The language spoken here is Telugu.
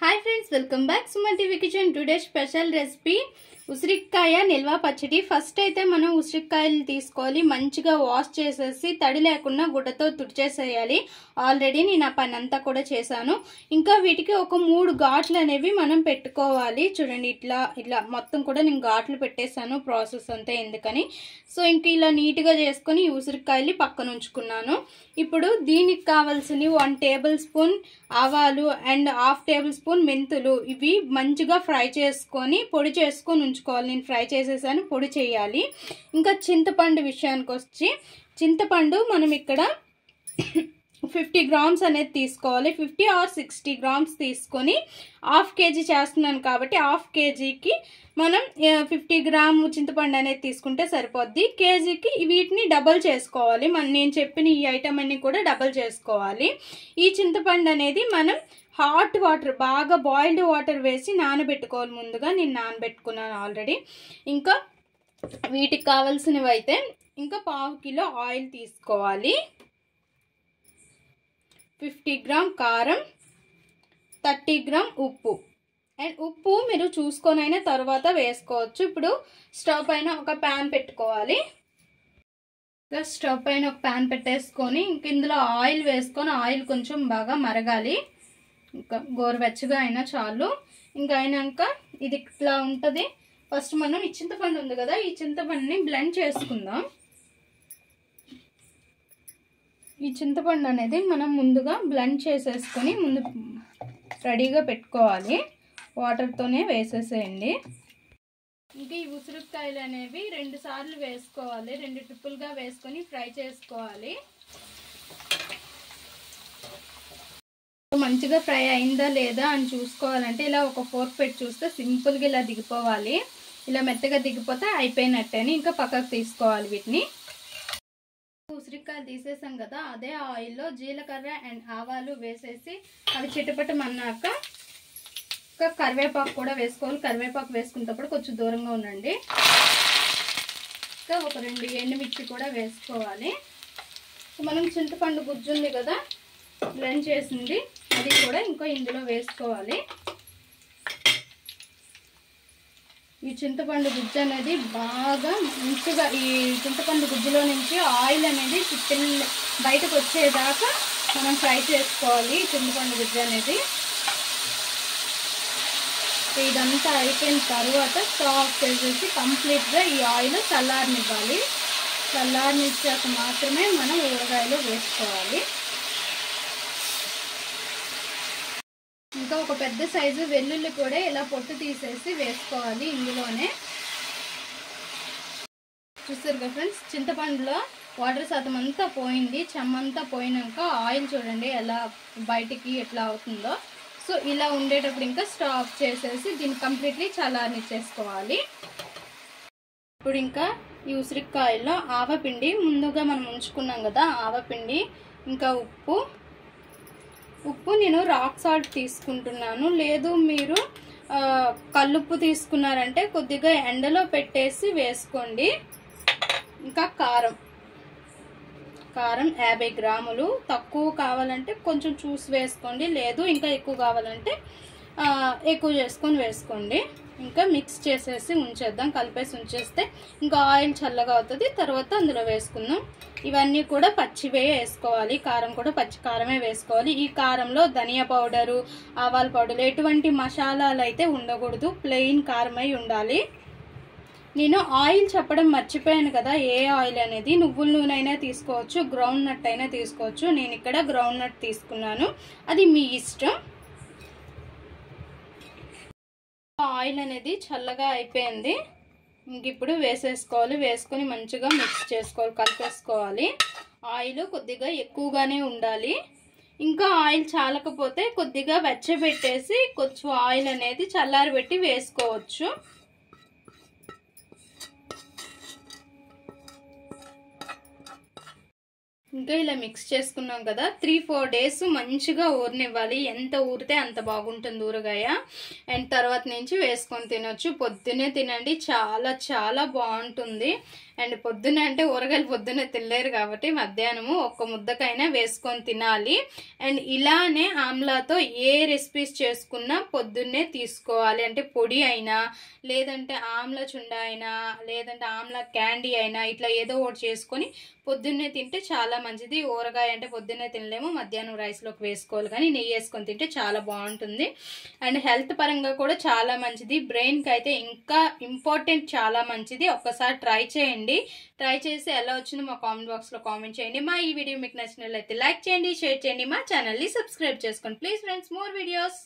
हाय friends welcome back Suman TV kitchen today special recipe ఉసిరికాయ నిల్వ పచ్చడి ఫస్ట్ అయితే మనం ఉసిరికాయలు తీసుకోవాలి మంచిగా వాష్ చేసేసి తడి లేకుండా గుడ్డతో తుడిచేసేయాలి ఆల్రెడీ నేను ఆ పని అంతా కూడా చేశాను ఇంకా వీటికి ఒక 3 ఘాట్లు అనేవి మనం పెట్టుకోవాలి చూడండి ఇట్లా మొత్తం కూడా నేను ఘాట్లు పెట్టేశాను ప్రాసెస్ అంతా ఎందుకని సో ఇంకా ఇలా నీట్ గా చేసుకొని ఉసిరికాయలు పక్కన ఉంచుకున్నాను ఇప్పుడు దీనికి కావాల్సినవి 1 టేబుల్ స్పూన్ ఆవాలు అండ్ 1/2 టేబుల్ స్పూన్ మెంతులు ఇవి మంచిగా ఫ్రై చేసుకొని పొడి చేసుకొని ఉంచుకోవాలి నేను ఫ్రై చేసేసాను పొడి చేయాలి ఇంకా చింతపండు విషయానికి వచ్చి చింతపండు మనం ఇక్కడ 50 గ్రామ్స్ అనేది తీసుకోవాలి 50 ఆర్ 60 గ్రామ్స్ తీసుకొని 1/2 కేజీ చేస్తున్నాను కాబట్టి 1/2 కేజీకి మనం 50 గ్రామ్ చింతపండు అనేది తీసుకుంటే సరిపోద్ది కేజీకి వీటిని డబుల్ చేసుకోవాలి నేను చెప్పిన ఈ ఐటమ్ అన్ని కూడా డబుల్ చేసుకోవాలి ఈ చింతపండు అనేది మనం హాట్ వాటర్ బాగా బాయిల్డ్ వాటర్ వేసి నానబెట్టుకోవాలి ముందుగా నేను నానబెట్టుకున్నాను ఆల్రెడీ ఇంకా వీటికి కావాల్సినవి అయితే ఇంకా 1/2 కిలో ఆయిల్ తీసుకోవాలి 50 గ్రామ్ కారం 30 గ్రామ్ ఉప్పు అండ్ ఉప్పు మీరు చూసుకొనైనా తర్వాత వేసుకోవచ్చు ఇప్పుడు స్టవ్ పైన ఒక ప్యాన్ పెట్టుకోవాలి స్టవ్ పైన ఒక ప్యాన్ పెట్టేసుకొని ఇంక ఇందులో ఆయిల్ వేసుకొని ఆయిల్ కొంచెం బాగా మరగాలి ఇంకా గోరువెచ్చగా అయినా చాలు ఇంకా అయినాక ఇది ఇట్లా ఉంటుంది ఫస్ట్ మనం ఈ చింతపండు ఉంది కదా ఈ చింతపండుని బ్లెండ్ చేసుకుందాం ఈ చింతపండు అనేది మనం ముందుగా బ్లెండ్ చేసేసుకొని ముందు రెడీగా పెట్టుకోవాలి వాటర్తోనే వేసేసేయండి ఇంకా ఈ ఉసిరికాయలు అనేవి 2 సార్లు వేసుకోవాలి 2 ట్రిప్పులుగా వేసుకొని ఫ్రై చేసుకోవాలి మంచిగా ఫ్రై అయిందా లేదా అని చూసుకోవాలంటే ఇలా ఒక ఫోర్క్ పెట్టి చూస్తే సింపుల్గా ఇలా దిగిపోవాలి ఇలా మెత్తగా దిగిపోతే అయిపోయినట్టేని ఇంకా పక్కకు తీసుకోవాలి వీటిని ఉసిరికాయలు తీసేసాం కదా అదే ఆయిల్లో జీలకర్ర అండ్ ఆవాలు వేసేసి అవి చిటపటమన్నాక ఇంకా కరివేపాకు కూడా వేసుకోవాలి కరివేపాకు వేసుకున్నప్పుడు కొంచెం దూరంగా ఉండండి ఇంకా ఒక 2 ఎండుమిర్చి కూడా వేసుకోవాలి మనం చింతపండు గుజ్జు ఉంది కదా బ్లెండ్ చేసింది అది కూడా ఇంకో ఇందులో వేసుకోవాలి ఈ చింతపండు గుజ్జు అనేది బాగా మంచిగా ఈ చింతపండు గుజ్జులో నుంచి ఆయిల్ అనేది బయటకు వచ్చేదాకా మనం ఫ్రై చేసుకోవాలి చింతపండు గుజ్జు అనేది ఇదంతా అయిపోయిన తర్వాత స్టవ్ ఆఫ్ చేసేసి కంప్లీట్గా ఈ ఆయిల్ చల్లారనివ్వాలి చల్లారనిచ్చాక మాత్రమే మనం ఊరగాయలు వేసుకోవాలి ఇంకా ఒక పెద్ద సైజు వెల్లుల్లి కూడా ఇలా పొట్టు తీసేసి వేసుకోవాలి ఇందులోనే చూస్తారు కదా ఫ్రెండ్స్ చింతపండులో వాటర్ శాతం అంతా పోయింది చెమ్మంతా పోయినాక ఆయిల్ చూడండి ఎలా బయటికి ఎట్లా అవుతుందో సో ఇలా ఉండేటప్పుడు ఇంకా స్టవ్ ఆఫ్ చేసేసి దీన్ని కంప్లీట్లీ చల్లారనిచ్చేసుకోవాలి ఇప్పుడు ఇంకా ఈ ఉసిరికాయల్లో ఆవపిండి ముందుగా మనం ఉంచుకున్నాం కదా ఆవపిండి ఇంకా ఉప్పు నేను రాక్ సాల్ట్ తీసుకుంటున్నాను లేదు మీరు కల్లుప్పు తీసుకున్నారంటే కొద్దిగా ఎండలో పెట్టేసి వేసుకోండి ఇంకా కారం 50 గ్రాములు తక్కువ కావాలంటే కొంచెం చూసి వేసుకోండి లేదు ఇంకా ఎక్కువ కావాలంటే ఎక్కువ చేసుకొని వేసుకోండి ఇంకా మిక్స్ చేసేసి ఉంచేద్దాం కలిపేసి ఉంచేస్తే ఇంకా ఆయిల్ చల్లగా అవుతుంది తర్వాత అందులో వేసుకుందాం ఇవన్నీ కూడా పచ్చివే వేసుకోవాలి కారం కూడా పచ్చి కారమే వేసుకోవాలి ఈ కారంలో ధనియా పౌడరు ఆవాల పౌడర్ ఎటువంటి మసాలాలు అయితే ఉండకూడదు ప్లెయిన్ కారమై ఉండాలి నేను ఆయిల్ చెప్పడం మర్చిపోయాను కదా ఏ ఆయిల్ అనేది నువ్వుల నూనె అయినా తీసుకోవచ్చు గ్రౌండ్ నట్ అయినా తీసుకోవచ్చు నేను ఇక్కడ గ్రౌండ్ నట్ తీసుకున్నాను అది మీ ఇష్టం ఆయిల్ అనేది చల్లగా అయిపోయింది ఇంక ఇప్పుడు వేసేసుకోవాలి వేసుకొని మంచిగా మిక్స్ చేసుకోవాలి కలిపేసుకోవాలి ఆయిల్ కొద్దిగా ఎక్కువగానే ఉండాలి ఇంకా ఆయిల్ చాలకపోతే కొద్దిగా వెచ్చబెట్టేసి కొంచెం ఆయిల్ అనేది చల్లారబెట్టి వేసుకోవచ్చు ఇంకా ఇలా మిక్స్ చేసుకున్నాం కదా 3-4 డేస్ మంచిగా ఊరనివ్వాలి ఎంత ఊరితే అంత బాగుంటుంది ఊరగాయ అండ్ తర్వాత నుంచి వేసుకొని తినొచ్చు పొద్దునే తినండి చాలా చాలా బాగుంటుంది అండ్ పొద్దున్న అంటే ఊరగాయలు పొద్దున్న తినలేరు కాబట్టి మధ్యాహ్నము ఒక్క ముద్దకైనా వేసుకొని తినాలి. అండ్ ఇలానే ఆమ్లాతో ఏ రెసిపీస్ చేసుకున్నా పొద్దున్నే తీసుకోవాలి. అంటే పొడి అయినా, లేదంటే ఆమ్లా చుండ అయినా, లేదంటే ఆమ్లా క్యాండీ అయినా, ఇట్లా ఏదో ఒకటి చేసుకొని పొద్దున్నే తింటే చాలా మంచిది. ఊరగాయ అంటే పొద్దున్నే తినలేము, మధ్యాహ్నం రైస్లోకి వేసుకోవాలి, కానీ నెయ్యి వేసుకొని తింటే చాలా బాగుంటుంది. అండ్ హెల్త్ పరంగా కూడా చాలా మంచిది. బ్రెయిన్కి అయితే ఇంకా ఇంపార్టెంట్, చాలా మంచిది. ఒక్కసారి ట్రై చేయండి. ట్రై చేసి ఎలా వచ్చిందో మా కామెంట్ బాక్స్లో కామెంట్ చేయండి. మా ఈ వీడియో మీకు నచ్చినట్లయితే లైక్ చేయండి, షేర్ చేయండి, మా ఛానల్ని సబ్స్క్రైబ్ చేసుకోండి. Please friends, more videos.